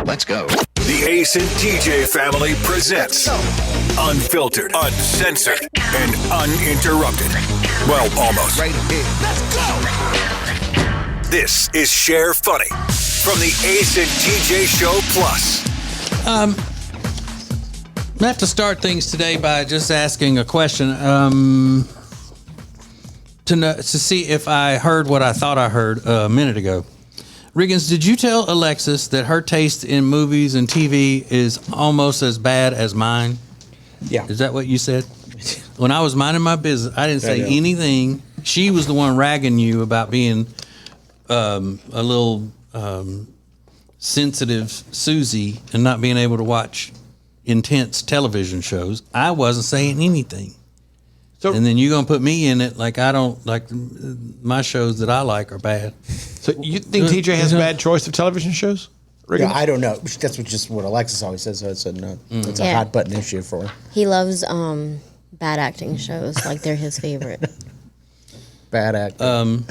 Let's go. The Ace and TJ family presents Unfiltered, Uncensored, and Uninterrupted. Well, almost. Right here. Let's go. This is Share Funny from the Ace and TJ Show Plus. I have to start things today by just asking a question to see if I heard what I thought I heard a minute ago. Riggins, did you tell Alexis that her taste in movies and TV is almost as bad as mine? Yeah. Is that what you said? When I was minding my business, I didn't say anything. She was the one ragging you about being a little sensitive Susie and not being able to watch intense television shows. I wasn't saying anything. So, and then you're going to put me in it like I don't like my shows that I like are bad. So you think TJ has a bad choice of television shows? Yeah, I don't know. That's just what Alexis always says. So it's a hot button issue for her. He loves bad acting shows. Like they're his favorite. Bad acting.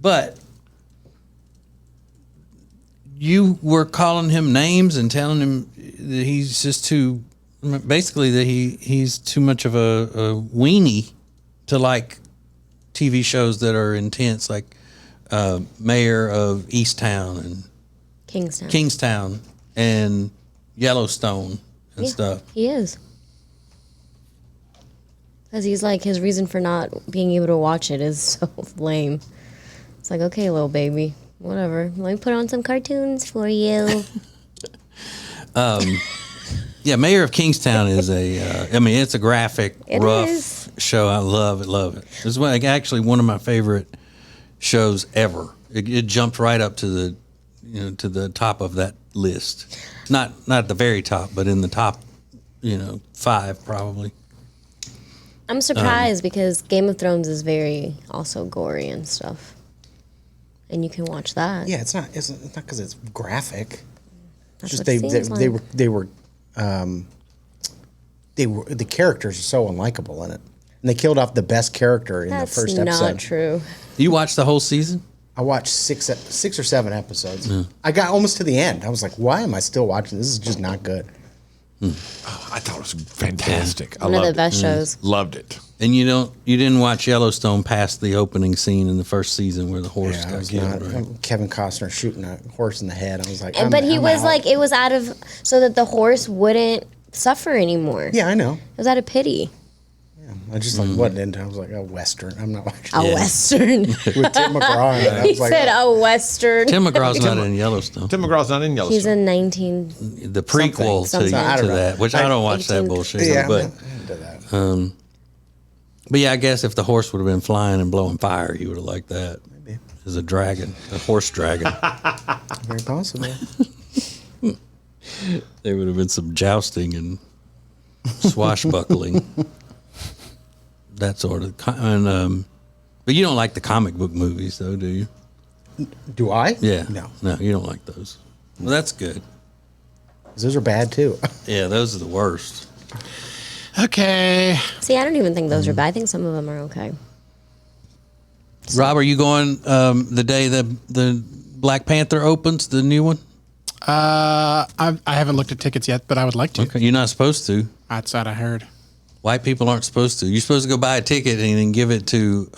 But you were calling him names and telling him that he's just too, basically that he's too much of a weenie to like TV shows that are intense, like Mayor of Easttown and Kingstown and Yellowstone and stuff. He is. Because he's like, his reason for not being able to watch it is so lame. It's like, okay, little baby, whatever. Let me put on some cartoons for you. Yeah, Mayor of Kingstown is it's a graphic, rough show. I love it. It's actually one of my favorite shows ever. It jumped right up to the top of that list. Not at the very top, but in the top, 5 probably. I'm surprised because Game of Thrones is very also gory and stuff, and you can watch that. Yeah, it's not because it's graphic. That's Just what they were the characters are so unlikable in it, and they killed off the best character in the first episode. That's not true. You watched the whole season? I watched 6 or 7 episodes. Yeah. I got almost to the end. I was like, why am I still watching? This is just not good. Oh, I thought it was fantastic. One of the best shows. Loved it. And you didn't watch Yellowstone past the opening scene in the first season where the horse got killed, right? Kevin Costner shooting a horse in the head. I was like, it was out of so that the horse wouldn't suffer anymore. Yeah, I know. It was out of pity. Yeah, I just wasn't into it. I was like, a Western. I'm not watching a Western. With Tim McGraw. And He said a Western. Tim McGraw's not in Yellowstone. Tim McGraw's not in Yellowstone. He's in 19. The prequel to that, which I don't watch that bullshit. Yeah, but into that. But yeah, I guess if the horse would have been flying and blowing fire, you would have liked that. Maybe. As a dragon, a horse dragon. Very possible. There would have been some jousting and swashbuckling. That sort of. And, but you don't like the comic book movies, though, do you? Do I? Yeah. No, you don't like those. Well, that's good. Those are bad, too. Yeah, those are the worst. Okay. See, I don't even think those are bad. I think some of them are okay. Rob, are you going the day the Black Panther opens, the new one? I haven't looked at tickets yet, but I would like to. Okay, you're not supposed to. That's what I heard. White people aren't supposed to. You're supposed to go buy a ticket and then give it to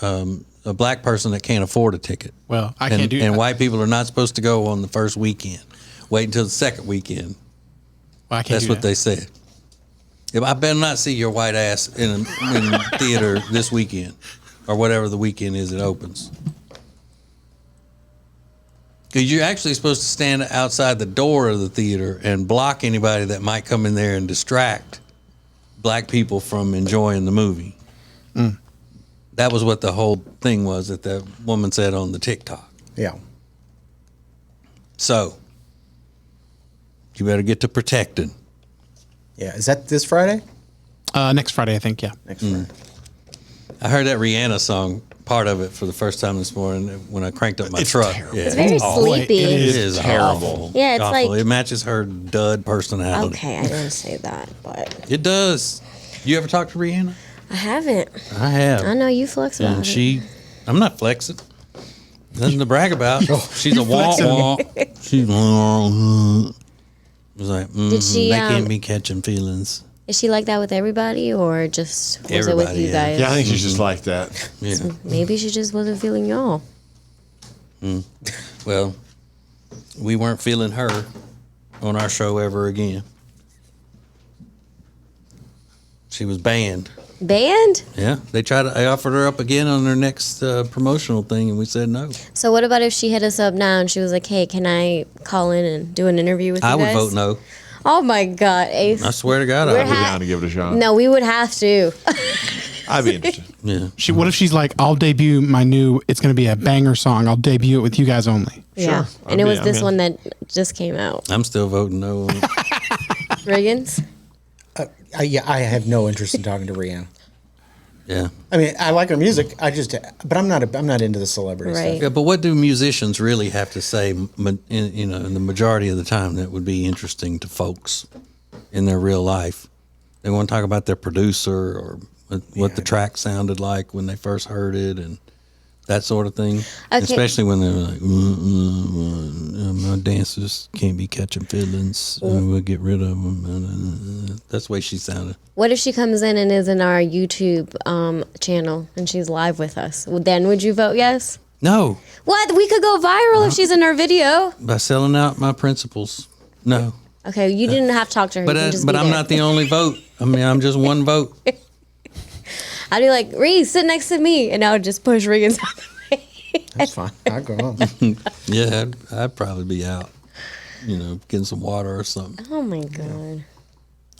a black person that can't afford a ticket. Well, I can't do that. And white people are not supposed to go on the first weekend. Wait until the second weekend. Well, I can't That's do what that. they said. I better not see your white ass in theater this weekend or whatever the weekend is it opens. Because you're actually supposed to stand outside the door of the theater and block anybody that might come in there and distract black people from enjoying the movie. That was what the whole thing was that the woman said on the TikTok. Yeah. So, you better get to protecting. Yeah. Is that this Friday? Next Friday, I think, yeah. Next Friday. I heard that Rihanna song, part of it, for the first time this morning when I cranked up my truck. Terrible. Yeah, It's very sleepy. It is terrible. awful. Yeah, it's awful. like- It matches her dud personality. Okay, I didn't say that, but It does. You ever talk to Rihanna? I haven't. I have. I know you flex about And it. I'm not flexing. Nothing to brag about. She's a wah-wah. She's it was like, Did she, they can't be catching feelings. Is she like that with everybody, or just was it with Everybody, you yeah. guys? Yeah, I think she's just like that. Yeah. Maybe she just wasn't feeling y'all. Well, we weren't feeling her on our show ever again. She was banned. Band? Yeah, I offered her up again on their next promotional thing, and we said no. So what about if she hit us up now and she was like, "Hey, can I call in and do an interview with you I would guys?" vote no. Oh my God, Ace. I swear to God, We're I I'd be would. down to give it a shot. No, we would have to. I'd be interested. Yeah. What if she's like, I'll debut my new, it's going to be a banger song. I'll debut it with you guys only. Yeah. Sure. And it was I'm this in. one that just came out. I'm still voting no. Riggins? Yeah, I have no interest in talking to Rihanna. Yeah. I mean, I like her music. But I'm not into the celebrity Right. stuff. Yeah, but what do musicians really have to say? In the majority of the time, that would be interesting to folks in their real life. They want to talk about their producer or what the track sounded like when they first heard it, and that sort of thing. Okay. Especially when they're like, my dancers can't be catching feelings. We'll get rid of them. That's the way she sounded. What if she comes in and is in our YouTube channel and she's live with us? Well, then would you vote yes? No, What? We could go viral if she's in our video. by selling out my principles. No. Okay, you didn't have to talk to her. You can just But be I'm there. not the only vote. I mean, I'm just one vote. I'd be like, Reese, sit next to me. And I would just push Riggins out the way. That's fine. I'll go on. Yeah, I'd probably be out, getting some water or something. Oh my God.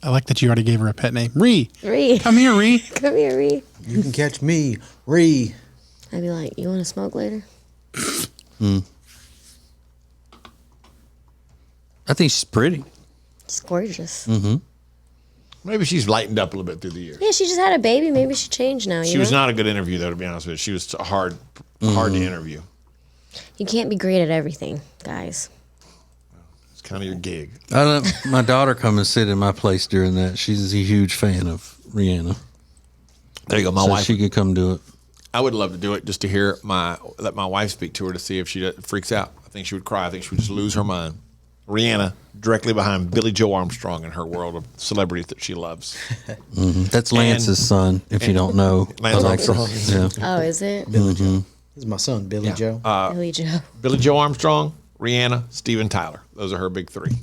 I like that you already gave her a pet name. Ree. Ree. Come here, Ree. Come here, Ree. You can catch me, Ree. I'd be like, you want to smoke later? I think she's pretty. She's gorgeous. Maybe she's lightened up a little bit through the years. Yeah, she just had a baby. Maybe she changed now. She was not a good interview, though, to be honest with you. She was hard to interview. You can't be great at everything, guys. It's kind of your gig. I let my daughter come and sit in my place during that. She's a huge fan of Rihanna. There you go. My So wife. she could come do it. I would love to do it just to hear let my wife speak to her to see if she freaks out. I think she would cry. I think she would just lose her mind. Rihanna, directly behind Billy Joe Armstrong in her world of celebrities that she loves. That's Lance's son, if you don't know. Lance Alexis. Armstrong. Yeah. Oh, is it? Billy Joe. This is my son, Billy Joe. Billy Joe. Billy Joe Armstrong, Rihanna, Steven Tyler. Those are her big three.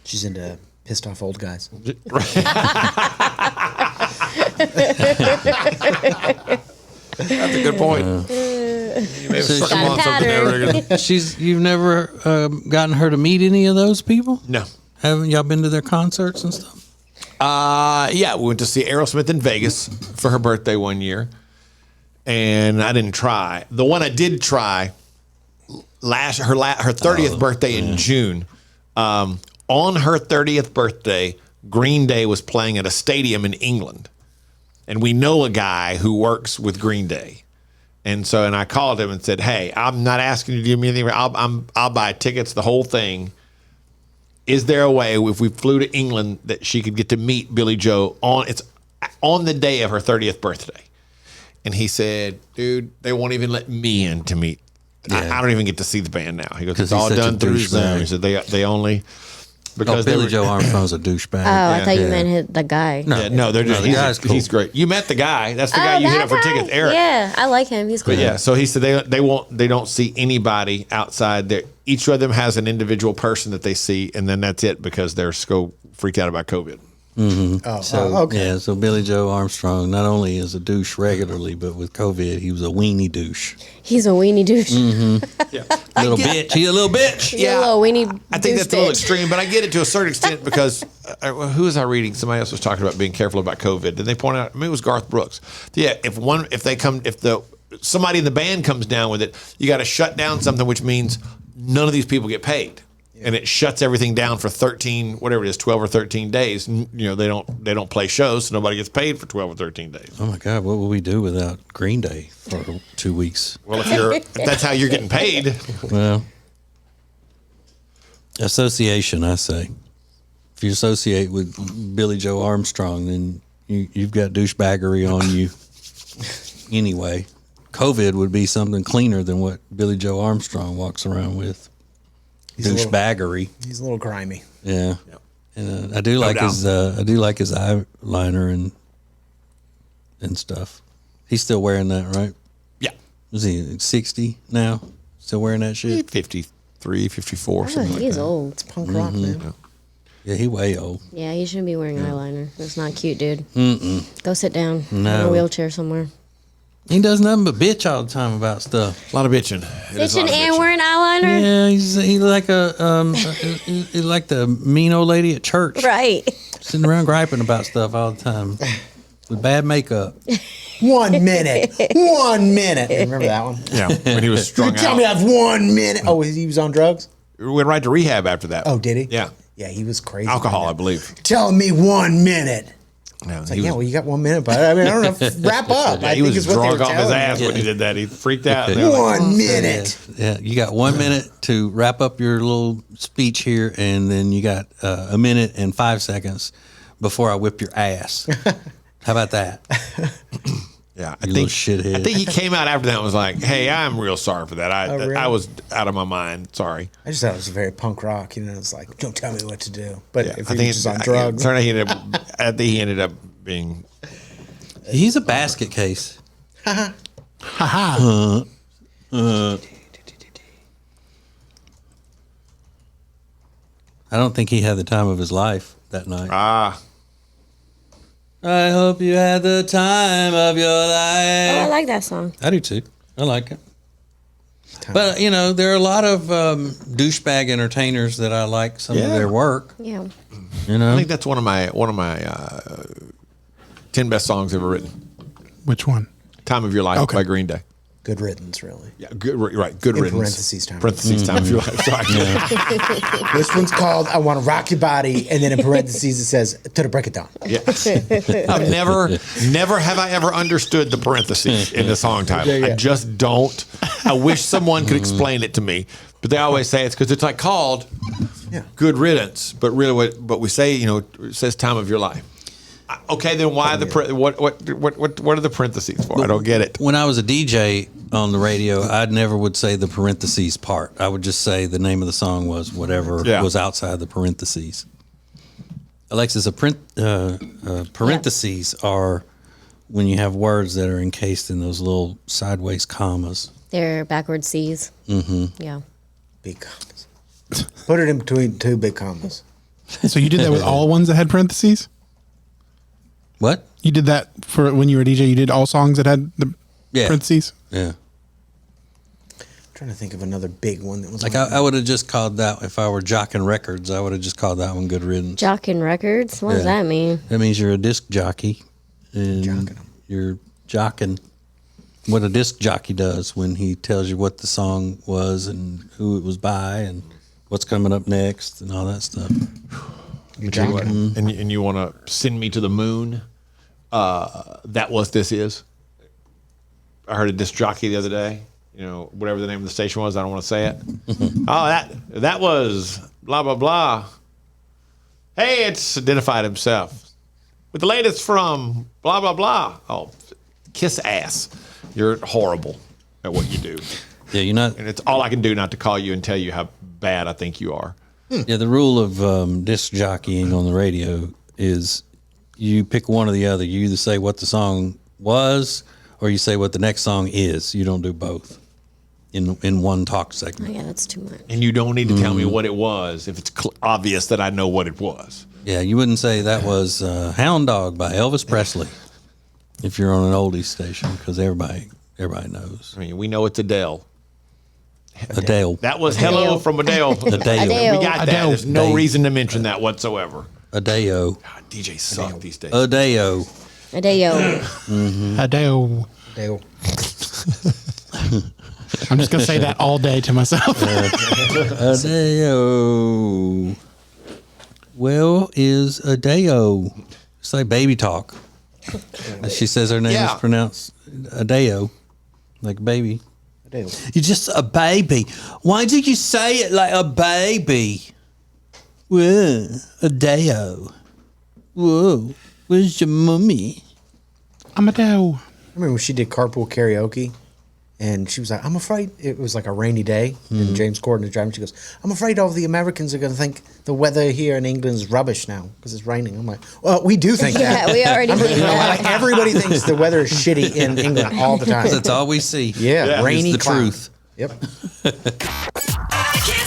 She's into pissed off old guys. That's a good point. You may have So struck Got a on something there, pattern. Regan. You've never gotten her to meet any of those people? No. Haven't y'all been to their concerts and stuff? Yeah, we went to see Aerosmith in Vegas for her birthday one year, and I didn't try. The one I did try her 30th birthday in June. On her 30th birthday, Green Day was playing at a stadium in England, and we know a guy who works with Green Day. And I called him and said, "Hey, I'm not asking you to give me anything. I'll buy tickets, the whole thing. Is there a way, if we flew to England, that she could get to meet Billy Joe on the day of her 30th birthday?" And he said, "Dude, they won't even let me in to meet. I don't even get to see the band now." He goes, "It's he's all such a done through Zoom." douchebag. He said, "They only because Billy they Joe Armstrong's a douchebag. Oh, I thought you Yeah. meant the guy. No, they're just the guy's cool. he's great. You met the guy. That's the guy you hit that up for guy? tickets, Eric." Yeah, I like him. He's cool. But yeah, so he said they don't see anybody outside there. Each of them has an individual person that they see, and then that's it because they're so freaked out about COVID. Okay. So Billy Joe Armstrong not only is a douche regularly, but with COVID, he was a weenie douche. He's a weenie douche. Yeah, Little bitch. He's a little bitch. He's a little weenie I think douche that's a little bitch. extreme, but I get it to a certain extent because who was I reading? Somebody else was talking about being careful about COVID. Did they point out? I mean, it was Garth Brooks. Yeah, if somebody in the band comes down with it, you got to shut down something, which means none of these people get paid. And it shuts everything down for 12 or 13 days. They don't play shows, so nobody gets paid for 12 or 13 days. Oh my God, what would we do without Green Day for 2 weeks? Well, if that's how you're getting paid, Well, association, I say. If you associate with Billy Joe Armstrong, then you've got douchebaggery on you anyway. COVID would be something cleaner than what Billy Joe Armstrong walks around with. Douchebaggery. He's a little grimy. Yeah. And I do like his eyeliner and stuff. He's still wearing that, right? Yeah. Is he 60 now? Still wearing that shit? 53, 54, Oh, something like he's that. old. It's punk rock, man. Yeah, he way old. Yeah, you shouldn't be wearing eyeliner. That's not cute, dude. Go sit down in No. a wheelchair somewhere. He does nothing but bitch all the time about stuff. A lot of bitching. It is a lot Bitching of and bitching. wearing eyeliner? Yeah, he's like he's like the mean old lady at church, Right. sitting around griping about stuff all the time with bad makeup. 1 minute. 1 minute. Remember that one? Yeah, when he was strung Tell out. me I have 1 minute. Oh, he was on drugs? We went right to rehab after that. Oh, did he? Yeah. Yeah, he was crazy. Alcohol, I man. believe. Telling me 1 minute. Yeah, It's like, yeah, well, you got 1 minute, but I mean, I don't know. Wrap up. I he think was is what they drunk were off his telling ass me. when he did that. He freaked out. They were like, 1 minute. Yeah, you got 1 minute to wrap up your little speech here, and then you got a minute and 5 seconds before I whip your ass. How about that? yeah, You little shithead. I think he came out after that and was like, "Hey, I'm real sorry for that. Oh, really? I was out of my mind. Sorry." I just thought it was very punk rock. You know, it's like, don't tell me what to do. But Yeah, if he was just on drugs. Turned out he ended up. I think he ended up being. He's a basket case. Haha. I don't think he had the time of his life that night. Ah, I hope you had the time of your Oh, I life. like that song. I do too. I like it. But you know, there are a lot of douchebag entertainers that I like some of Yeah. their work. Yeah. You I know, think that's one of my 10 best songs ever written. Which one? "Time of Your Life" Okay. by Green Day. Good riddance, really. Yeah, good. Right, good In riddance. parentheses, Time. Parentheses, Time of Your Life. Sorry. This one's called I Want to Rock Your Body. And then in parentheses, it says, to the break of dawn. Yeah. I've never have I ever understood the parentheses in the song title. Yeah, yeah. I just don't. I wish someone could explain it to me. But they always say it's because it's like called Yeah. "Good Riddance," but really, what we say, it says "Time of Your Life." Okay, then why what are the parentheses for? I don't get it. when I was a DJ on the radio, I never would say the parentheses part. I would just say the name of the song was whatever Yeah. was outside the parentheses. Alexis, parentheses are when you have words that are encased in those little sideways commas. They're backward C's. Mm-hmm. Yeah. Big commas. Put it in between two big commas. So you did that with all ones that had parentheses? What? You did that for when you were a DJ? You did all songs that had the Yeah. parentheses? Yeah. I'm trying to think of another big one that was Like I would have just called that, if I were jocking records, I would have just called that one Good Riddance. Jockin' Records? What does Yeah. that mean? That means you're a disc jockey. And Jocking 'em. you're jocking what a disc jockey does when he tells you what the song was and who it was by and what's coming up next and all that stuff. And you want to send me to the moon? That was this is. I heard a disc jockey the other day. Whatever the name of the station was, I don't want to say it. Oh, that was blah blah blah. Hey, it's identified himself with the latest from blah blah blah. Oh, kiss ass! You're horrible at what you do, Yeah, you're not. and it's all I can do not to call you and tell you how bad I think you are. Yeah, the rule of disc jockeying on the radio is you pick one or the other. You either say what the song was or you say what the next song is. You don't do both in one talk Oh, segment. yeah, that's too much. And you don't need to tell me what it was if it's obvious that I know what it was. Yeah, you wouldn't say that was Hound Dog by Elvis Presley if you're on an oldies station because everybody knows. I mean, we know it's Adele. Adele. That was hello from Adele. Adele. We got that. Adele. There's no Adele. reason to mention that whatsoever. Adeo. God, DJs suck these days. Adeo. Adeo. Adele. Dale. I'm just going to say that all day to myself. Adeo. Well, is Adeo. It's like baby talk. She says her name Yeah. is pronounced Adeo, like baby. Dale. You're just a baby. Why did you say it like a baby? Whoa, Adeo. Whoa, where's your mummy? I'm Adele. I remember when she did carpool karaoke. And she was like, I'm afraid. It was like a rainy day, and James Corden is driving. She goes, I'm afraid all the Americans are going to think the weather here in England is rubbish now because it's raining. I'm like, well, we do think that. Yeah, we already think that. Like everybody thinks the weather is shitty in England all the time. That's all we see. Yeah, rainy It's the cloud. truth. Yep.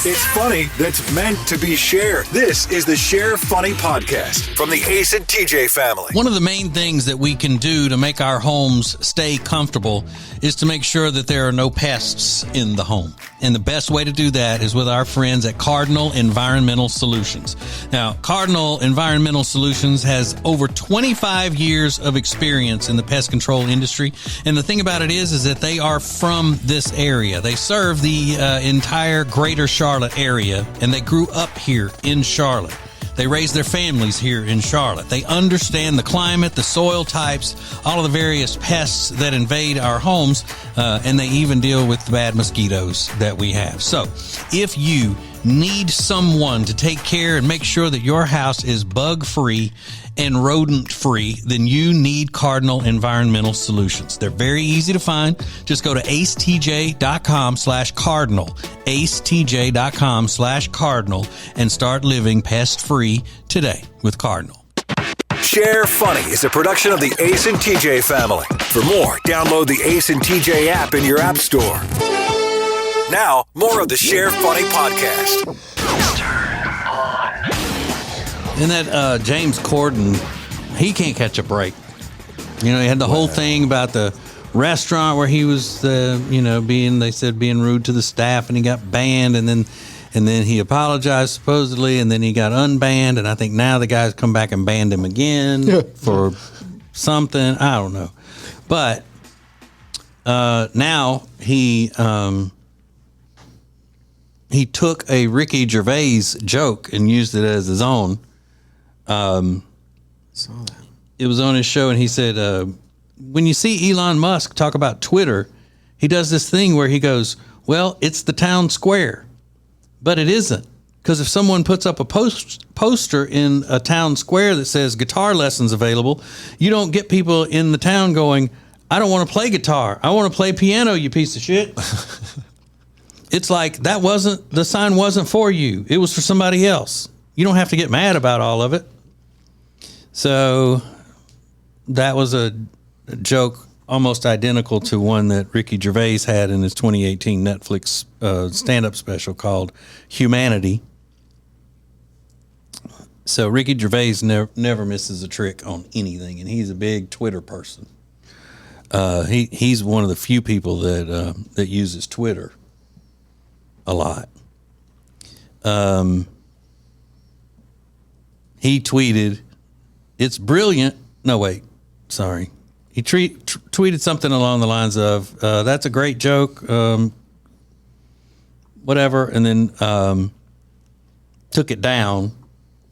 It's funny that's meant to be shared. This is the Share Funny Podcast from the Ace and TJ family. One of the main things that we can do to make our homes stay comfortable is to make sure that there are no pests in the home. And the best way to do that is with our friends at Cardinal Environmental Solutions. Now, Cardinal Environmental Solutions has over 25 years of experience in the pest control industry. And the thing about it is that they are from this area. They serve the entire greater Charlotte area, and they grew up here in Charlotte. They raised their families here in Charlotte. They understand the climate, the soil types, all of the various pests that invade our homes, and they even deal with the bad mosquitoes that we have. So if you need someone to take care and make sure that your house is bug-free and rodent-free, then you need Cardinal Environmental Solutions. They're very easy to find. Just go to acetj.com/cardinal, acetj.com/cardinal, and start living pest-free today with Cardinal. Share Funny is a production of the Ace and TJ family. For more, download the Ace and TJ app in your app store. Now, more of the Share Funny Podcast. And that James Corden, he can't catch a break. You know, he had the whole thing about the restaurant where he was, being rude to the staff, and he got banned, and then he apologized supposedly, and then he got unbanned, and I think now the guy's come back and banned him again for something. I don't know, but now he took a Ricky Gervais joke and used it as his own. Saw that. It was on his show, and he said, when you see Elon Musk talk about Twitter, he does this thing where he goes, well, it's the town square. But it isn't. Because if someone puts up a poster in a town square that says guitar lessons available, you don't get people in the town going, I don't want to play guitar. I want to play piano, you piece of shit. It's like the sign wasn't for you. It was for somebody else. You don't have to get mad about all of it. So that was a joke almost identical to one that Ricky Gervais had in his 2018 Netflix stand-up special called Humanity. So Ricky Gervais never misses a trick on anything, and he's a big Twitter person. He's one of the few people that uses Twitter a lot. He tweeted, "It's brilliant." No, wait, sorry. He tweeted something along the lines of, "That's a great joke," whatever, and then took it down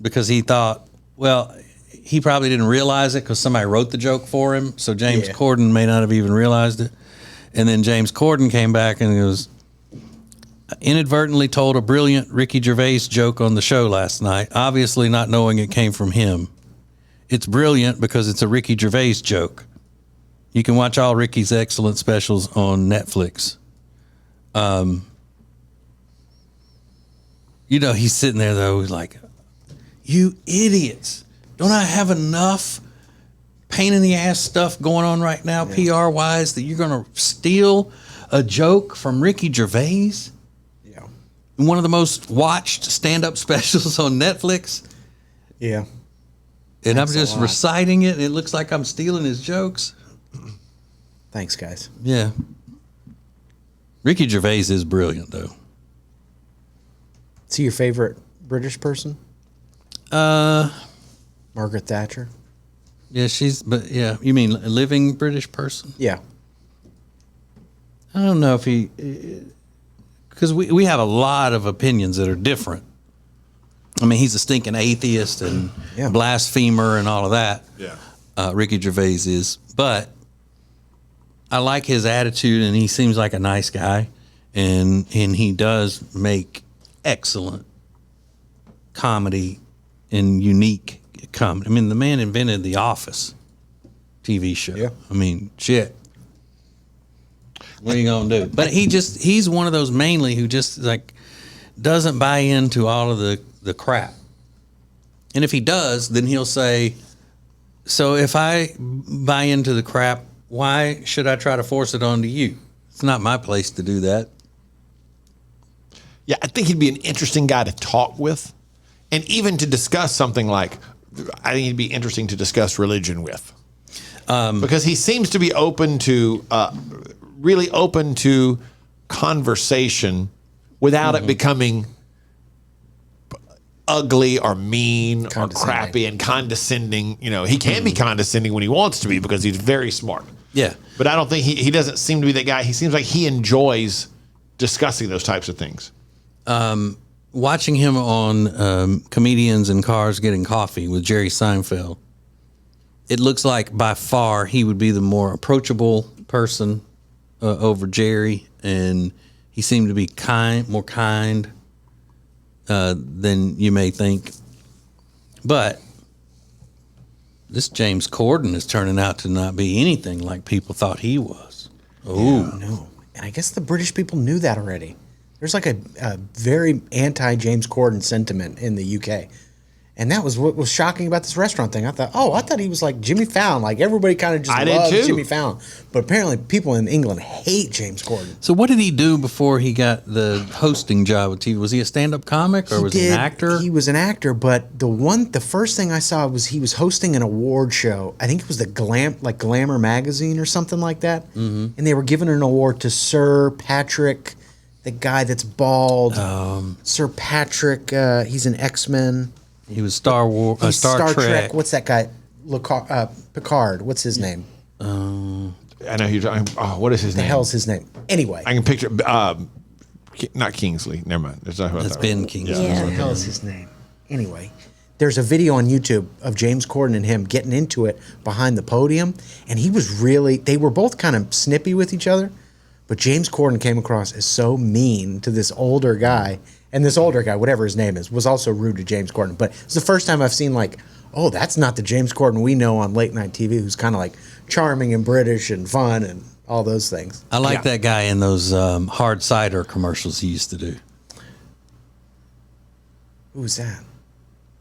because he thought, well, he probably didn't realize it because somebody wrote the joke for him. So James Corden may not have even realized it. And then James Corden came back and goes, inadvertently told a brilliant Ricky Gervais joke on the show last night, obviously not knowing it came from him. It's brilliant because it's a Ricky Gervais joke. You can watch all Ricky's excellent specials on Netflix. He's sitting there, though, he's like, you idiots. Don't I have enough pain in the ass stuff going on right now, PR-wise, that you're going to steal a joke from Ricky Gervais? Yeah. One of the most watched stand-up specials on Netflix? Yeah. And Thanks I'm just reciting it, and it looks like I'm stealing his jokes. Thanks, guys. Yeah. Ricky Gervais is brilliant, though. Is he your favorite British person? Margaret Thatcher? Yeah, you mean a living British person? Yeah. I don't know if because we have a lot of opinions that are different. I mean, he's a stinking atheist and blasphemer and all of that. Yeah. Ricky Gervais is. But I like his attitude, and he seems like a nice guy. And he does make excellent comedy and unique comedy. I mean, the man invented The Office TV show. Yeah. I mean, shit. What are you gonna do? But he's one of those mainly who just like doesn't buy into all of the crap. And if he does, then he'll say, so if I buy into the crap, why should I try to force it onto you? It's not my place to do that. Yeah, I think he'd be an interesting guy to talk with, and even to discuss something like, I think he'd be interesting to discuss religion with, because he seems to be really open to conversation without it becoming ugly or mean or crappy and condescending. You know, he can be condescending when he wants to be because he's very smart. Yeah. But I don't think he doesn't seem to be that guy. He seems like he enjoys discussing those types of things. Watching him on Comedians in Cars Getting Coffee with Jerry Seinfeld, it looks like by far he would be the more approachable person over Jerry, and he seemed to be more kind than you may think. But this James Corden is turning out to not be anything like people thought he was. Oh, No. And I guess the British people knew that already. There's like a very anti-James Corden sentiment in the UK. And that was what was shocking about this restaurant thing. I thought he was like Jimmy Fallon. Like everybody kind of just loved Jimmy Fallon. But apparently people in England hate James Corden. So what did he do before he got the hosting job with TV? Was he a stand-up comic or was he an actor? He was an actor, but the first thing I saw was he was hosting an award show. I think it was the Glamour magazine or something like that. Mm-hmm. And they were giving an award to Sir Patrick, the guy that's bald. Sir Patrick, he's an X-Men. He was Star Trek. What's that guy? Picard. What's his name? I know who you're talking. Oh, what is his name? The hell's his name? Anyway, I can picture. Not Kingsley. Never mind. That's Ben Kingsley. Yeah. what the hell is his name? Anyway, there's a video on YouTube of James Corden and him getting into it behind the podium, and they were both kind of snippy with each other, but James Corden came across as so mean to this older guy. And this older guy, whatever his name is, was also rude to James Corden. But it's the first time I've seen that's not the James Corden we know on late night TV, who's kind of like charming and British and fun and all those things. I like that guy in those hard cider commercials he used to do. Who's that?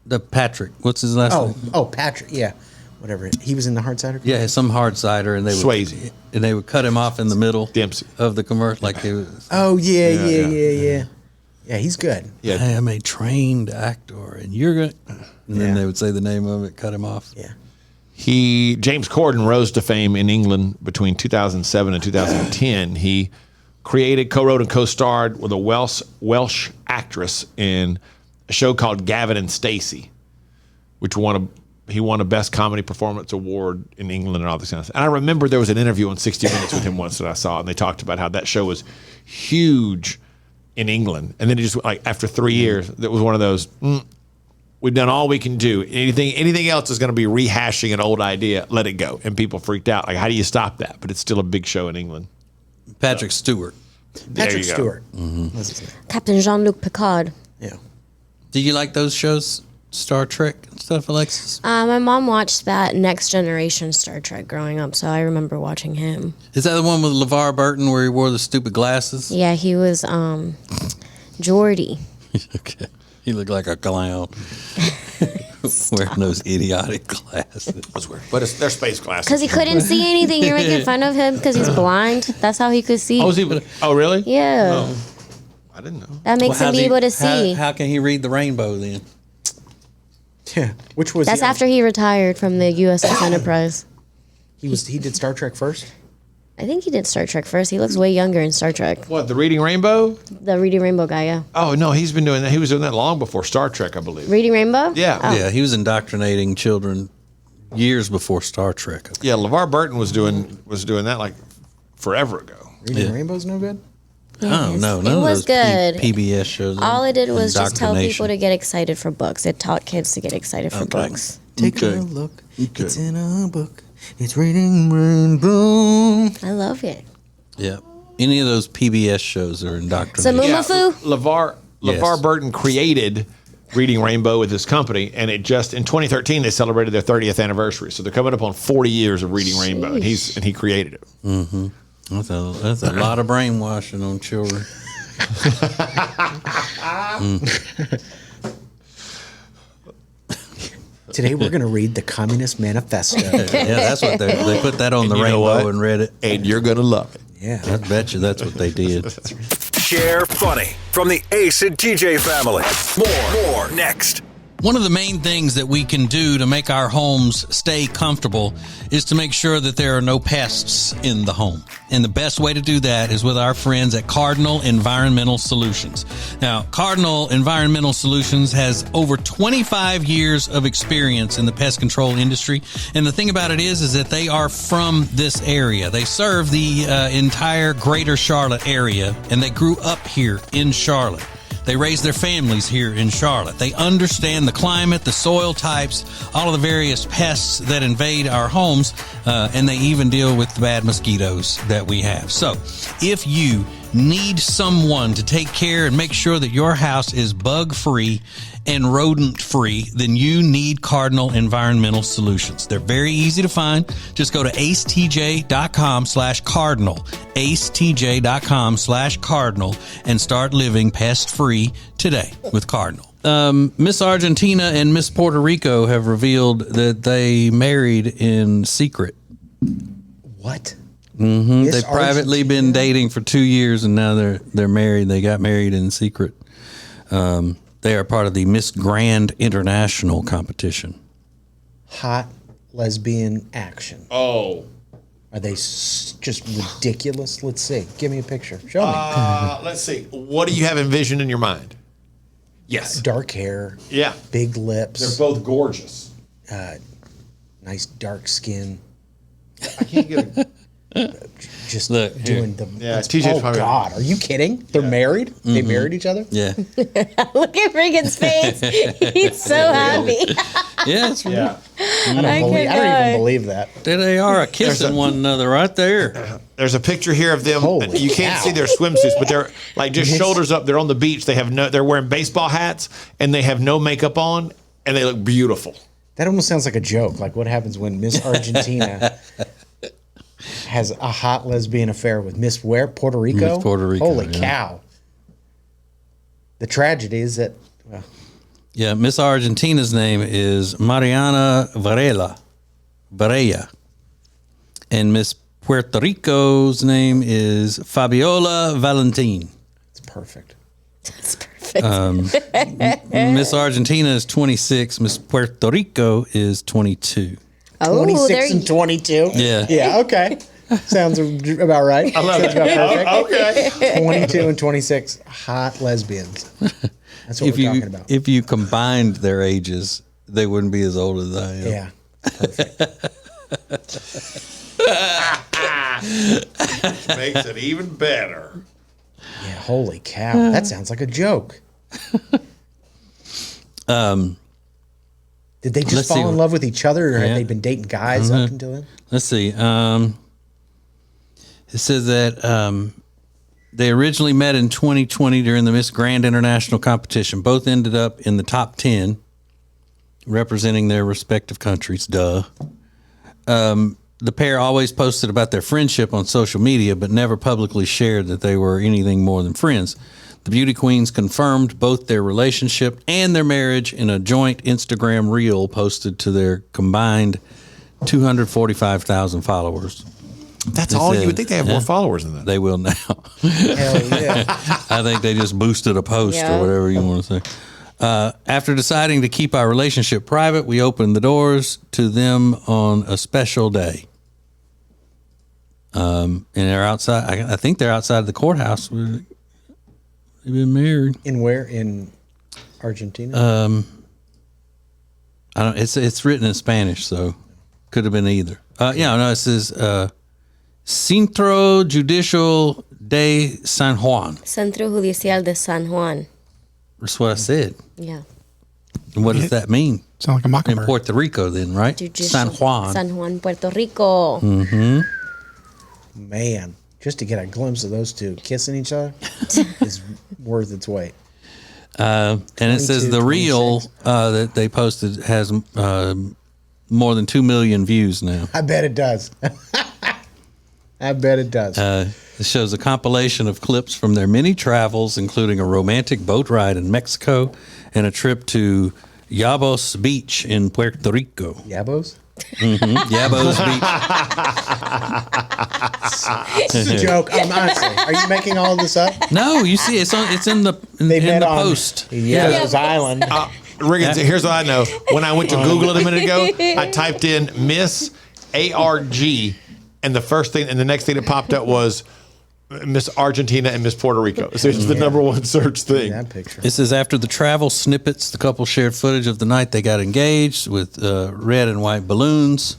The Patrick. What's his last name? Oh, Patrick. Yeah, whatever. He was in the hard cider. Yeah, some hard cider, and Swayze. and they would cut him off in the middle Dempsey. of the commercial, like it was. Oh yeah. Yeah, he's good. Yeah. I am a trained actor, and you're good. And then they would say the name of it, cut him off. Yeah. James Corden rose to fame in England between 2007 and 2010. He co-wrote and co-starred with a Welsh actress in a show called Gavin and Stacey, which he won a Best Comedy Performance Award in England and all this kind of stuff. And I remember there was an interview on 60 Minutes with him once that I saw, and they talked about how that show was huge in England. And then it just, like, after 3 years, that was one of those, we've done all we can do. Anything else is going to be rehashing an old idea. Let it go. And people freaked out. Like, how do you stop that? But it's still a big show in England. Patrick Stewart. Patrick Stewart. Mm-hmm. What's his name? Captain Jean-Luc Picard. Yeah. Did you like those shows, Star Trek and stuff, Alexis? My mom watched that Next Generation Star Trek growing up, so I remember watching him. Is that the one with LeVar Burton where he wore the stupid glasses? Yeah, he was Geordi. Okay. He looked like a clown. Wearing those idiotic glasses. That's weird. But they're space glasses. Because he couldn't see anything. You're making fun of him because he's blind. That's how he could see. Oh, really? Yeah. No. I didn't know. That makes him be able to see. How can he read the rainbow then? Yeah. Which was That's after he retired from the USS Enterprise. He did Star Trek first? I think he did Star Trek first. He looks way younger in Star Trek. What, the Reading Rainbow? The Reading Rainbow guy, yeah. Oh, no, he's been doing that. He was doing that long before Star Trek, I believe. Reading Rainbow? Yeah. Oh. Yeah, he was indoctrinating children years before Star Trek. Yeah, LeVar Burton was doing that like forever ago. Reading Rainbow's no good? Oh, no, none It of was those good. PBS shows. All it did was just tell Indoctrination. people to get excited for books. It taught kids to get excited for books. Take Okay. a look. Okay. It's in a book. It's Reading Rainbow. I love it. Yeah. Any of those PBS shows are indoctrination. Zamumafu? LeVar Yes. Burton created Reading Rainbow with his company, and it just in 2013 they celebrated their 30th anniversary. So they're coming up on 40 years of Reading Rainbow, and he created it. That's a lot of brainwashing on children. Today we're going to read the Communist Manifesto. Yeah, that's what they put that on the you know rainbow what? and read it. And you're going to love it. Yeah. I bet you that's what they did. Share funny from the Ace and TJ family. More next. One of the main things that we can do to make our homes stay comfortable is to make sure that there are no pests in the home. And the best way to do that is with our friends at Cardinal Environmental Solutions. Now, Cardinal Environmental Solutions has over 25 years of experience in the pest control industry. And the thing about it is that they are from this area. They serve the entire greater Charlotte area, and they grew up here in Charlotte. They raise their families here in Charlotte. They understand the climate, the soil types, all of the various pests that invade our homes, and they even deal with the bad mosquitoes that we have. So if you need someone to take care and make sure that your house is bug-free and rodent-free, then you need Cardinal Environmental Solutions. They're very easy to find. Just go to acetj.com/cardinal, acetj.com/cardinal, and start living pest-free today with Cardinal. Miss Argentina and Miss Puerto Rico have revealed that they married in secret. What? Mm-hmm. They've privately been dating for 2 years, and now they're married. They got married in secret. They are part of the Miss Grand International competition. Hot lesbian action. Oh. Are they just ridiculous? Let's see. Give me a picture. Show me. Let's see. What do you have envisioned in your mind? Yes. Dark hair. Yeah. Big lips. They're both gorgeous. Nice dark skin. I can't get a... Just Look, doing here. the. Yeah, Oh TJ's probably- God! Are you kidding? They're married. They married each other. Yeah. Look at Regan's face. He's so happy. Yeah, it's Yeah. I don't even believe that. There they are kissing one another right there. There's a picture here of them. Holy You can't cow. see their swimsuits, but they're like just shoulders up. They're on the beach. They're wearing baseball hats and they have no makeup on, and they look beautiful. That almost sounds like a joke. Like what happens when Miss Argentina has a hot lesbian affair with Miss where? Puerto Rico? Miss Puerto Rico, Holy yeah. cow. The tragedy is that, well, Yeah, Miss Argentina's name is Mariana Varela. And Miss Puerto Rico's name is Fabiola Valentin. it's perfect. That's perfect. Miss Argentina is 26. Miss Puerto Rico is 22. Oh, 26 there and 22? Yeah. Yeah, okay. Sounds about right. I love it. Okay. 22 and 26, hot lesbians. That's what we're talking about. If you combined their ages, they wouldn't be as old as I am. Yeah, perfect. Makes it even better. Yeah, holy cow. That sounds like a joke. Did they just Let's see fall in what- love with each other, or Yeah. had they been dating guys up until then? Let's see. It says that they originally met in 2020 during the Miss Grand International competition. Both ended up in the top 10, representing their respective countries. Duh. The pair always posted about their friendship on social media, but never publicly shared that they were anything more than friends. The beauty queens confirmed both their relationship and their marriage in a joint Instagram reel posted to their combined 245,000 followers. That's They all said- you would think. They have yeah. more followers than that. They will now. Hell yeah. I think they just boosted a post Yeah. or whatever you want to say. After deciding to keep our relationship private, we opened the doors to them on a special day. And they're outside. I think they're outside the courthouse. They've been married. In where? In Argentina? I don't. It's written in Spanish, so could have been either. No, it says Centro Judicial de San Juan. Centro Judicial de San Juan. That's what I said. Yeah. And what does that mean? Sound like a In mockingbird. Puerto Rico, then, right? Judicial- San Juan. San Juan, Puerto Rico. Man, just to get a glimpse of those two kissing each other is worth its weight. And it says 22, the reel 26. that they posted has more than 2 million views now. I bet it does. I bet it does. It shows a compilation of clips from their many travels, including a romantic boat ride in Mexico and a trip to Yabos Beach in Puerto Rico. Yabos? Yabos Beach. It's a joke. Honestly, are you making all this up? No, you see, it's in the post. Yabos Island. Riggins, here's what I know. When I went to Google it a minute ago, I typed in Miss ARG, and the next thing that popped up was Miss Argentina and Miss Puerto Rico. So it's the number one search thing. That picture. This is after the travel snippets. The couple shared footage of the night they got engaged with red and white balloons,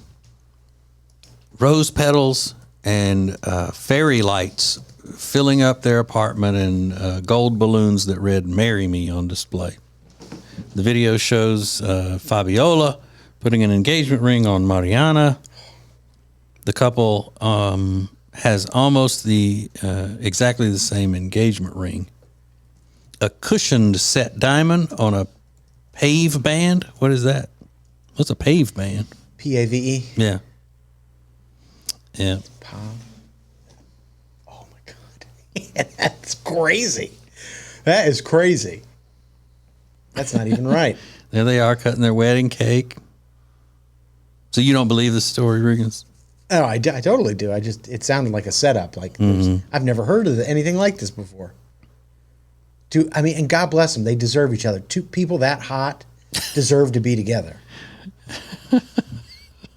rose petals, and fairy lights filling up their apartment, and gold balloons that read "Marry Me" on display. The video shows Fabiola putting an engagement ring on Mariana. The couple has almost exactly the same engagement ring. A cushioned set diamond on a pave band. What is that? What's a pave band? PAVE. Yeah. Yeah. Oh my God. That's crazy. That is crazy. That's not even right. There they are cutting their wedding cake. So you don't believe the story, Riggins? Oh, I totally do. It sounded like a setup. Like I've never heard of anything like this before. And God bless them. They deserve each other. Two people that hot deserve to be together.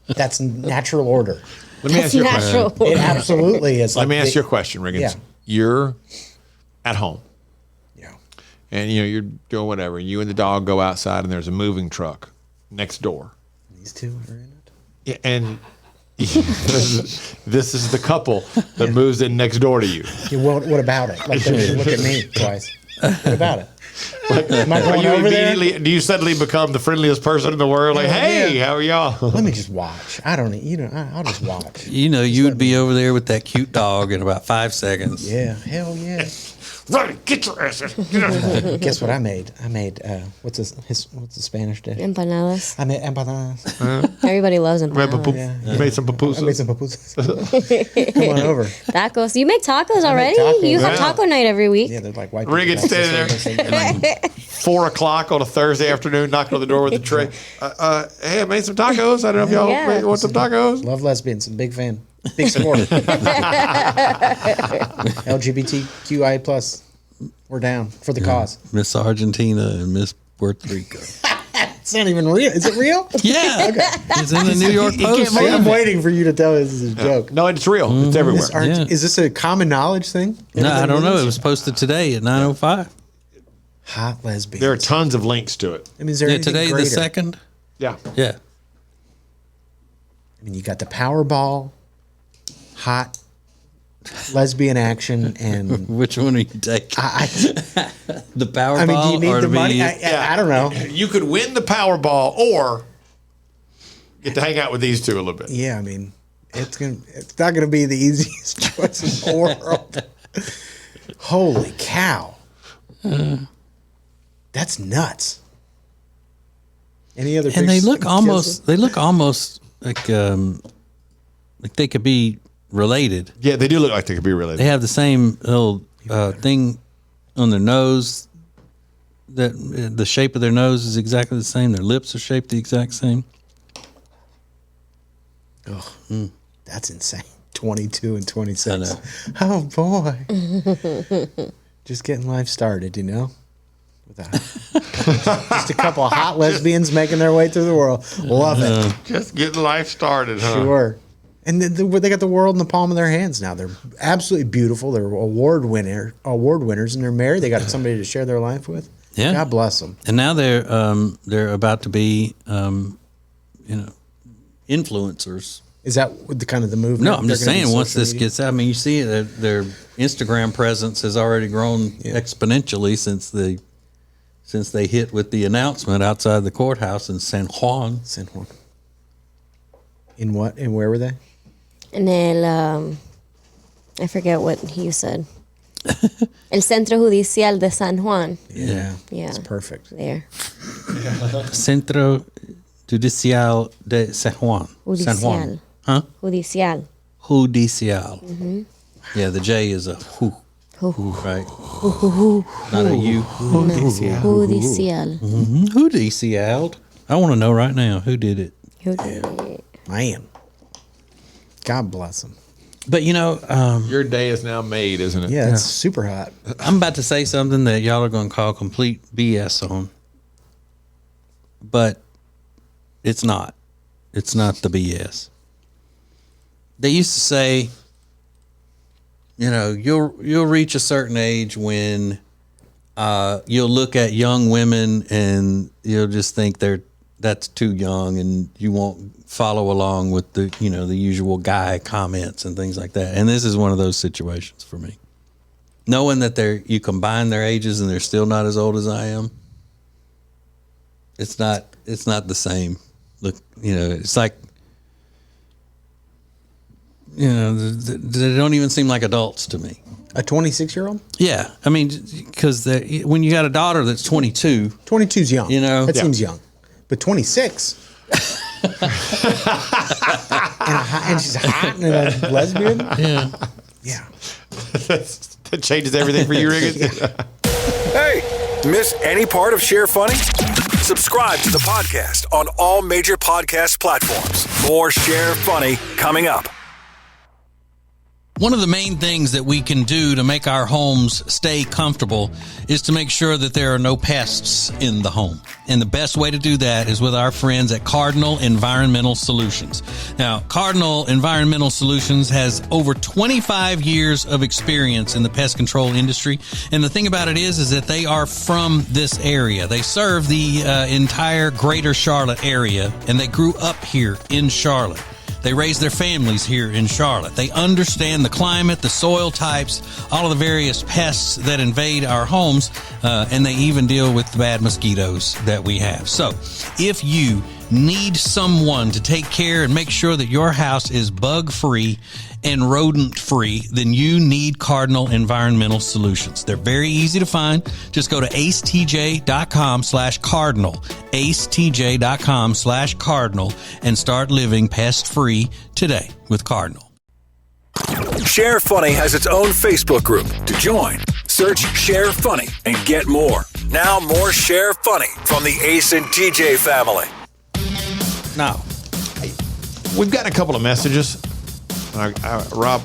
That's natural order. Let me ask you a question. It absolutely is. Let me ask you a question, Riggins. Yeah. You're at home. Yeah. And you're doing whatever. You and the dog go outside, and there's a moving truck next door. These two are in it. Yeah, and this is the couple that moves in next door to you. Yeah, what about it? Like, they look at me twice. What about it? Am I Are going you over there? immediately? Do you suddenly become the friendliest person in the world? Like, hey, how are y'all? Let me just watch. I'll just watch. You would be over there with that cute dog in about 5 seconds. Yeah, hell yeah. Ronnie, get your ass in. Get out. Guess what I made? I made what's the Spanish dish? Empanadas. I made empanadas. Everybody loves empanadas. Yeah. You made some I made pupusas. some pupusas. Come on over. Tacos. You make tacos already? tacos. You have Yeah. taco night every week. Yeah, they're like white. Riggins people. standing there at 4 o'clock on a Thursday afternoon, knocking on the door with a tray. Hey, I made some tacos. I don't know if y'all Yeah. want some tacos. Love lesbians. I'm a big fan. Big supporter. LGBTQI plus. We're down for the cause. Miss Argentina and Miss Puerto Rico. It's not even real. Is it real? Yeah. It's in the New York Post. I'm waiting for you to tell us this is a joke. No, it's real. It's everywhere. Yeah. Is this a common knowledge thing? No, I don't know. It Everybody was posted today at 9:05. hot lesbians. There are tons of links to it. I mean, is there Yeah, anything today greater? the 2nd. Yeah. Yeah. I mean, you got the Powerball, hot lesbian action, and Which one are you taking? The Powerball I mean, do you need or the money? the- I don't know. You could win the Powerball or get to hang out with these two a little bit. Yeah, I mean, it's not gonna be the easiest choice in the world. Holy cow, that's nuts. Any other? and they pictures look of almost. kids? They look almost like they could be related. Yeah, they do look like they could be related. They have the same little thing on their nose. That the shape of their nose is exactly the same. Their lips are shaped the exact same. That's insane. 22 and 26. I know. Oh boy. Just getting life started, you know? Just a couple of hot lesbians making their way through the world. Love it. Just getting life started, huh? Sure. And they got the world in the palm of their hands now. They're absolutely beautiful. They're award winners, and they're married. They got somebody to share their life with. Yeah. God bless them. And now they're about to be influencers. Is that the kind of the movement? No, I'm They're just gonna be saying once social this media? gets out, I mean, you see their Instagram presence has already grown exponentially since they hit with the announcement outside the courthouse in San Juan. San Juan. In what? And where were they? En el, I forget what he said. El Centro Judicial de San Juan. Yeah. Yeah. It's perfect. There. Centro Judicial de San Juan. San Juan. Judicial. Huh? Judicial. judicial. Yeah, the J is a who. Right? Not a U. Judicial. Who DCL'd? I want to know right now who did it. Who did it? Man. God bless him. But Your day is now made, isn't it? Yeah, it's super hot. I'm about to say something that y'all are going to call complete BS on. But it's not. It's not the BS. They used to say, you'll reach a certain age when you'll look at young women and you'll just think that's too young, and you won't follow along with the the usual guy comments and things like that. And this is one of those situations for me. Knowing that you combine their ages and they're still not as old as I am. It's not the same. Look, it's like they don't even seem like adults to me. A 26-year-old? Yeah, I mean, because when you got a daughter that's 22, 22's young. That Yeah. seems young. But 26. and she's hot and a lesbian? yeah, Yeah. That changes everything for you, Riggins. Hey, miss any part of Share Funny? Subscribe to the podcast on all major podcast platforms. More Share Funny coming up. one of the main things that we can do to make our homes stay comfortable is to make sure that there are no pests in the home. And the best way to do that is with our friends at Cordon Environmental Solutions. Now, Cordon Environmental Solutions has over 25 years of experience in the pest control industry. And the thing about it is that they are from this area. They serve the entire greater Charlotte area, and they grew up here in Charlotte. They raise their families here in Charlotte. They understand the climate, the soil types, all of the various pests that invade our homes, and they even deal with the bad mosquitoes that we have. So if you need someone to take care and make sure that your house is bug-free and rodent-free, then you need Cordon Environmental Solutions. They're very easy to find. Just go to acetj.com/cardinal, acetj.com/cardinal, and start living pest-free today with Cordon. Share Funny has its own Facebook group. To join, search Share Funny and get more. Now more Share Funny from the Ace and TJ family. Now, We've gotten a couple of messages. Rob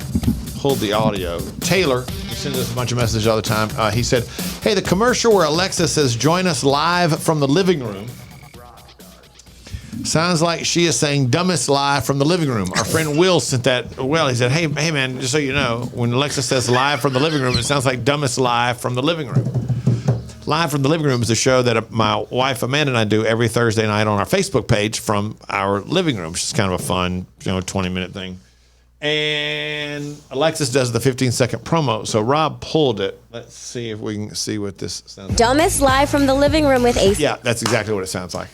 pulled the audio. Taylor sends us a bunch of messages all the time. He said, hey, the commercial where Alexis says, join us live from the living room. Sounds like she is saying dumbest lie from the living room. Our friend Will sent that. Well, he said, hey man, just so you know, when Alexis says live from the living room, it sounds like dumbest lie from the living room. Live from the Living Room is a show that my wife Amanda and I do every Thursday night on our Facebook page from our living room, which is kind of a fun, 20-minute thing. And Alexis does the 15-second promo. So Rob pulled it. Let's see if we can see what this sounds like. Dumbest live from the living room with Ace. Yeah, that's exactly what it sounds like.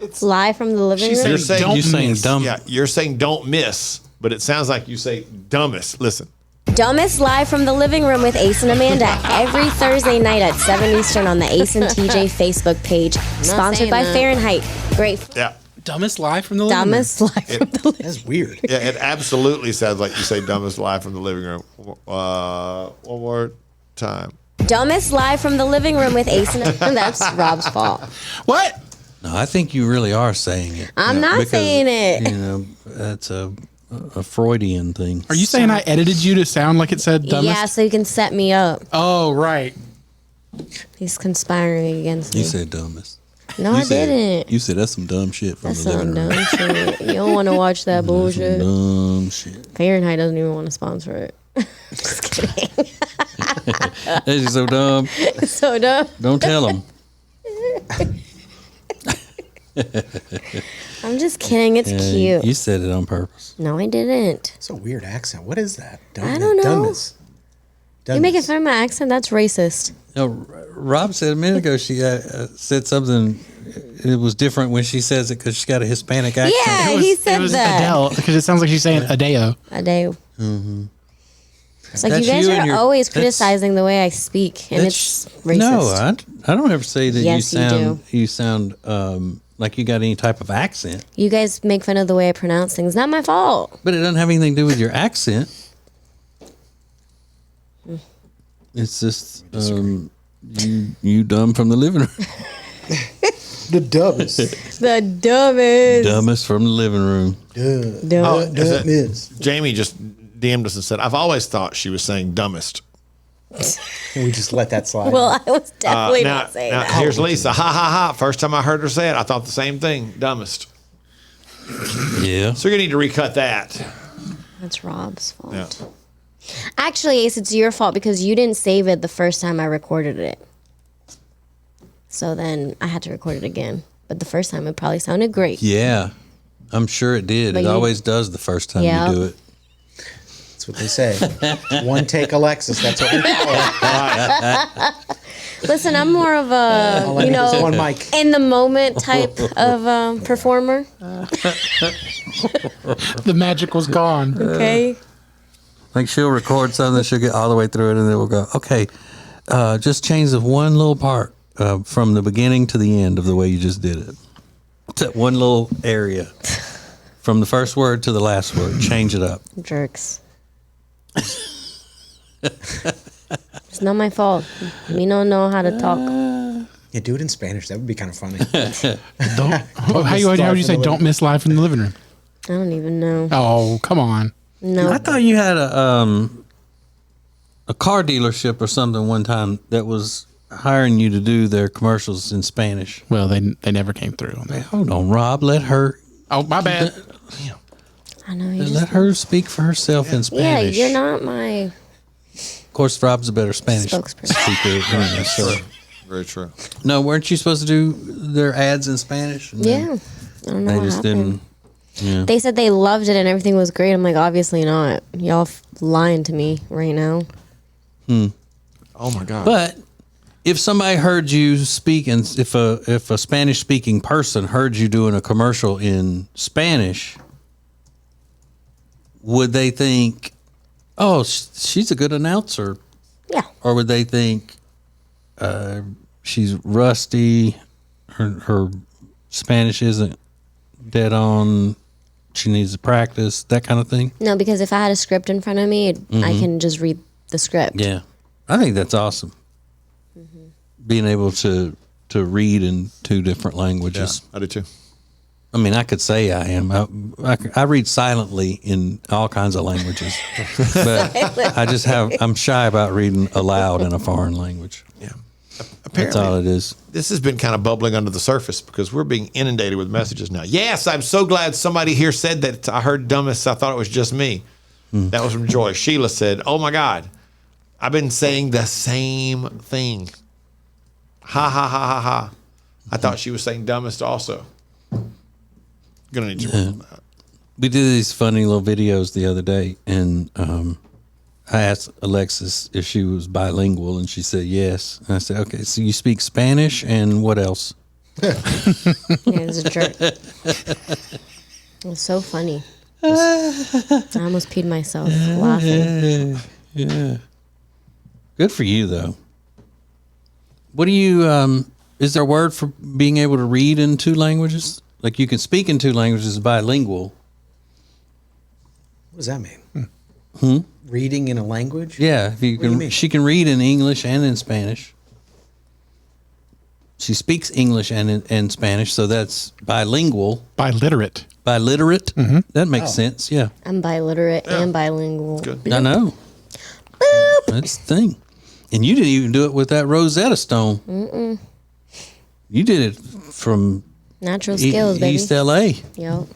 It's live from the living room. You're saying, you saying dumb. Yeah, you're saying don't miss, but it sounds like you say dumbest. Listen. Dumbest live from the living room with Ace and Amanda every Thursday night at 7 Eastern on the Ace and TJ Facebook page. Sponsored by Fahrenheit. Great. Yeah. Dumbest lie from the living room. Dumbest live from the living room. That's weird. Yeah, it absolutely sounds like you say dumbest live from the living room. One more time. Dumbest live from the living room with Ace and Amanda. That's Rob's fault. What? no, I think you really are saying it. I'm not because, saying it. That's a Freudian thing. Are you saying I edited you to sound like it said dumbest? Yeah, so you can set me up. Oh, right. He's conspiring against me. You said dumbest. No, I didn't. You said that's some dumb shit from That's the living some room. dumb shit. You don't want to watch that bullshit. Dumb shit. Fahrenheit doesn't even want to sponsor it. Just kidding. This is so dumb. So dumb. Don't tell them. I'm just kidding. It's cute. You said it on purpose. No, I didn't. It's a weird accent. What is that? I don't know. Dumbness. You making fun of my accent? That's racist. Rob said a minute ago she said something. It was different when she says it because she's got a Hispanic accent. Yeah, he said It was that. Adele, because it sounds like she's saying Adeo. I do. Mm-hmm. It's like That's you guys you and are your- always that's- criticizing the way I speak, and it's racist. No, I don't ever say that Yes, you sound like you got any type of accent. You guys make fun of the way I pronounce things. Not my fault. But it doesn't have anything to do with your accent. It's just you dumb from the living room. The dumbest. The dumbest. Dumbest from the living room. Dumbest. Jamie just DM'd us and said, I've always thought she was saying dumbest. We just let that slide. Well, I was definitely now, not saying now that. here's Lisa. Ha ha ha. First time I heard her say it, I thought the same thing. Dumbest. Yeah. So you're going to need to recut that. That's Rob's fault. Yeah. Actually, Ace, it's your fault because you didn't save it the first time I recorded it. So then I had to record it again. But the first time it probably sounded great. Yeah. I'm sure it did. But It you- always does the first time Yeah. you do it. That's what they say. One take Alexis. That's what we call it. Listen, I'm more of a, All I you need is know, one mic. in the moment type of performer. The magic was gone. Okay. Like she'll record something, she'll get all the way through it, and then we'll go, okay, just change the one little part from the beginning to the end of the way you just did it. That one little area. From the first word to the last word. Change it up. Jerks. It's not my fault. We don't know how to talk. Yeah, do it in Spanish. That would be kind of funny. How would you say don't miss live in the living room? I don't even know. Oh, come on. No. I thought you had a car dealership or something one time that was hiring you to do their commercials in Spanish. Well, they never came through on Hey, that. hold on, Rob. Let her Oh, my bad. I know you let just. her speak for herself in Yeah, Spanish. you're not my. Of course, Rob's a better Spanish Spokesperson. speaker than us, so. Very true. No, weren't you supposed to do their ads in Spanish? And then Yeah. I don't know They what just happened. didn't. Yeah. They said they loved it and everything was great. I'm like, obviously not. Y'all lying to me right now. Oh my God. But if somebody heard you speak, and if a Spanish speaking person heard you doing a commercial in Spanish, would they think, "Oh, she's a good announcer," Yeah. or would they think she's rusty, her Spanish isn't dead on, she needs to practice, that kind of thing? No, because if I had a script in front of me, I can just read the script. Yeah, I think that's awesome. Being able to read in two different yeah, languages. I do too. I mean, I could say I am. I read silently in all kinds of languages, but I'm shy about reading aloud in a foreign language. Yeah. That's Apparently, all it is. this has been kind of bubbling under the surface because we're being inundated with messages now. Yes, I'm so glad somebody here said that. I heard dumbest. I thought it was just me. That was from Joy. Sheila said, "Oh my God, I've been saying the same thing. Ha ha ha ha ha. I thought she was saying dumbest also." Gonna need you. We did these funny little videos the other day, and I asked Alexis if she was bilingual, and she said yes. And I said, "Okay, so you speak Spanish and what else?" Yeah, it's a jerk. It was so funny. I almost peed myself laughing. Yeah. Good for you, though. What do you? Is there a word for being able to read in two languages? Like you can speak in two languages, bilingual. What does that mean? Reading in a language? Yeah, if you What do you can. mean? She can read in English and in Spanish. She speaks English and in Spanish, so that's bilingual. Biliterate. Biliterate. That makes sense. Yeah, I'm biliterate and bilingual. Good. I know. That's the thing. And you didn't even do it with that Rosetta Stone. You did it from Natural skills, baby. East LA. Yep.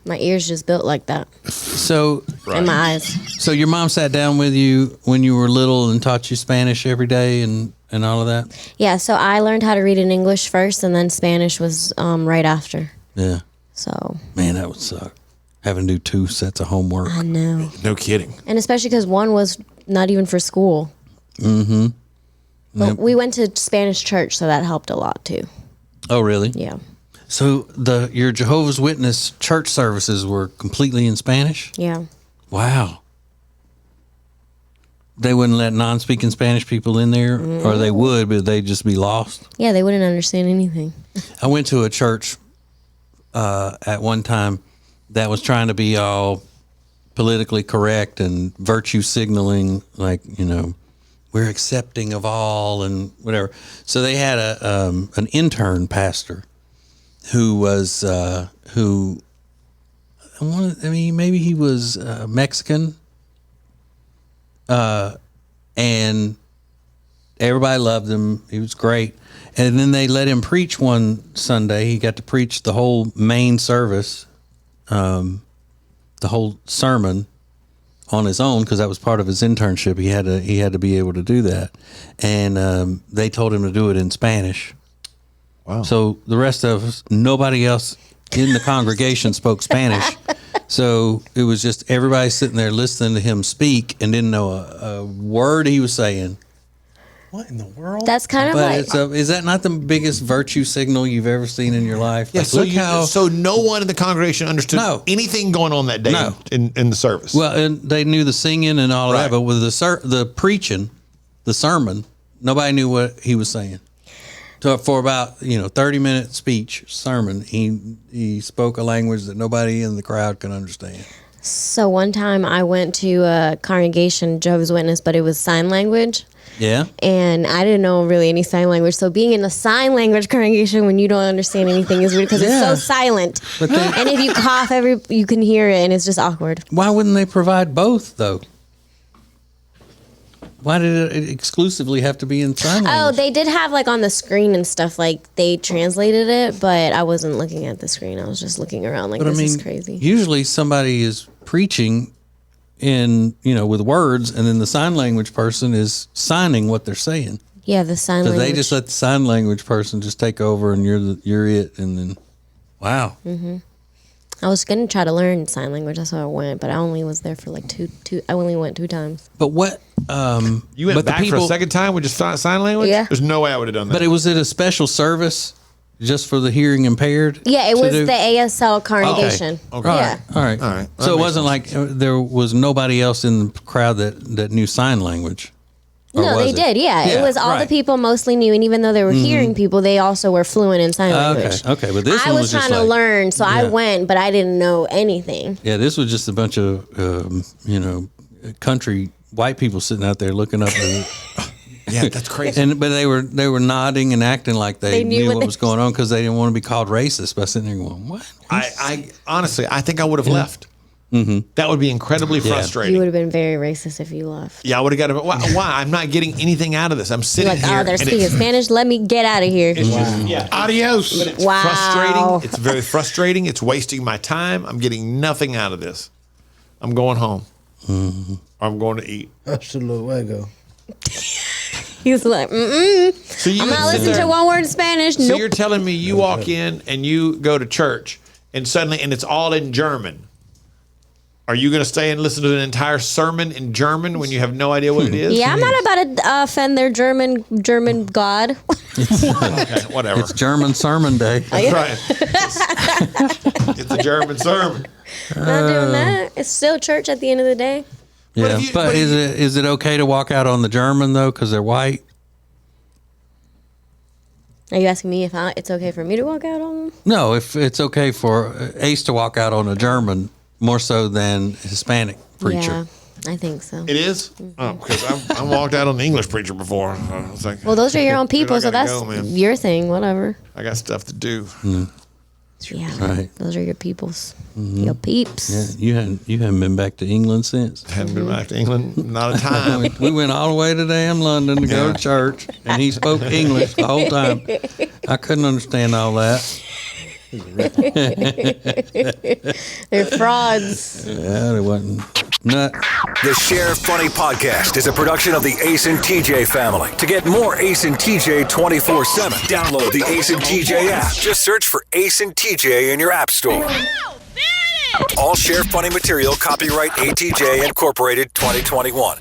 My ears just built like that. So, And my eyes. so your mom sat down with you when you were little and taught you Spanish every day and all of that. Yeah, so I learned how to read in English first, and then Spanish was right after. Yeah, So man, that would suck. Having to do 2 sets of homework. I know, No kidding. and especially because one was not even for school. Mm-hmm. But we went to Spanish church, so that helped a lot too. Oh, really? Yeah. So your Jehovah's Witness church services were completely in Spanish? Yeah. Wow. They wouldn't let non-speaking Spanish people in there, or they would, but they'd just be lost. Yeah, they wouldn't understand anything. I went to a church at one time that was trying to be all politically correct and virtue signaling, like, you know, we're accepting of all and whatever. So they had an intern pastor who was maybe he was Mexican, and everybody loved him. He was great. And then they let him preach one Sunday. He got to preach the whole main service, the whole sermon on his own, because that was part of his internship. He had to be able to do that. And they told him to do it in Spanish. Wow. So the rest of us, nobody else in the congregation spoke Spanish. So it was just everybody sitting there listening to him speak and didn't know a word he was saying. What in the world? That's kind of But like. is that not the biggest virtue signal you've ever seen in your life? Yeah, Like, so no one in the congregation understood No. anything going on that day No. in the service. well, and they knew the singing and all of Right. that, but with the preaching, the sermon, nobody knew what he was saying. So for about 30-minute speech sermon, he spoke a language that nobody in the crowd could understand. So one time I went to a congregation, Jehovah's Witness, but it was sign language. Yeah. And I didn't know really any sign language. So being in a sign language congregation when you don't understand anything is weird because it's Yeah. so silent. But they, And if you cough, you can hear it, and it's just awkward. why wouldn't they provide both though? Why did it exclusively have to be in sign language? Oh, they did have like on the screen and stuff, like they translated it, but I wasn't looking at the screen. I was just looking around like, But this I mean, is crazy. usually somebody is preaching in, with words, and then the sign language person is signing what they're saying. Yeah, the sign So language. they just let the sign language person just take over, and you're it, and then, wow. I was going to try to learn sign language. That's why I went, but I only was there for like two. I only went 2 times. But what? You went but the back for a second time with just sign language? Yeah. There's no way I would have done that. But was it a special service just for the hearing impaired? Yeah, it to was do? the ASL congregation. Okay. Yeah. All right. All right. That So it makes wasn't like there was nobody else in the crowd that knew sign language. Or No, was they it? did. Yeah, it was all the right. people mostly knew, and even though they were hearing people, they also were fluent in sign language. Okay. But this I one was just trying to like- learn, so I Yeah. went, but I didn't know anything. Yeah, this was just a bunch of country white people sitting out there looking up, yeah, that's crazy. but they were nodding and acting like they They knew knew what what they- was going on because they didn't want to be called racist by sitting there going, "What?" I honestly, I think I would have left. Mm-hmm. That would be incredibly frustrating. You would have been very racist if you left. Yeah, I would have got it. Why? I'm not getting anything out of this. I'm sitting Like, here. oh, they're and speaking it's- Spanish. Let me get out of here. It's just, yeah. Adios. It's Wow. frustrating. It's very frustrating. It's wasting my time. I'm getting nothing out of this. I'm going home. Mm-hmm. I'm going to eat. Hasta luego. He's like, mm-mm. So you I'm not sit listening there- to one word in Spanish. So Nope. you're telling me you walk in and you go to church and suddenly, and it's all in German. Are you going to stay and listen to an entire sermon in German when you have no idea what it is? Yeah, I'm not about to offend their German God. Okay, whatever. It's German Sermon Day. That's right. It's a German sermon. Not doing that. It's still church at the end of the day. Yeah, if you- but but if is it okay to walk out on the German though because they're white? Are you asking me if it's okay for me to walk out on them? No, if it's okay for Ace to walk out on a German more so than Hispanic preacher. Yeah, I think so. It is? Oh, because I walked out on the English preacher before. I was like, Well, those are your own dude, I people, so gotta that's go, man. your thing, whatever. I got stuff to do. Yeah, Right. those are your peoples, your peeps. Yeah, you hadn't been back to England since. Hadn't been back to England. Not a time. We went all the way to damn London to go Yeah. to church, and he spoke English the whole time. I couldn't understand all that. They're frauds. Yeah, it wasn't nut. The Share Funny Podcast is a production of the Ace and TJ family. To get more Ace and TJ 24/7, download the Ace and TJ app. Just search for Ace and TJ in your app store. All Share Funny material copyright ATJ Incorporated 2021.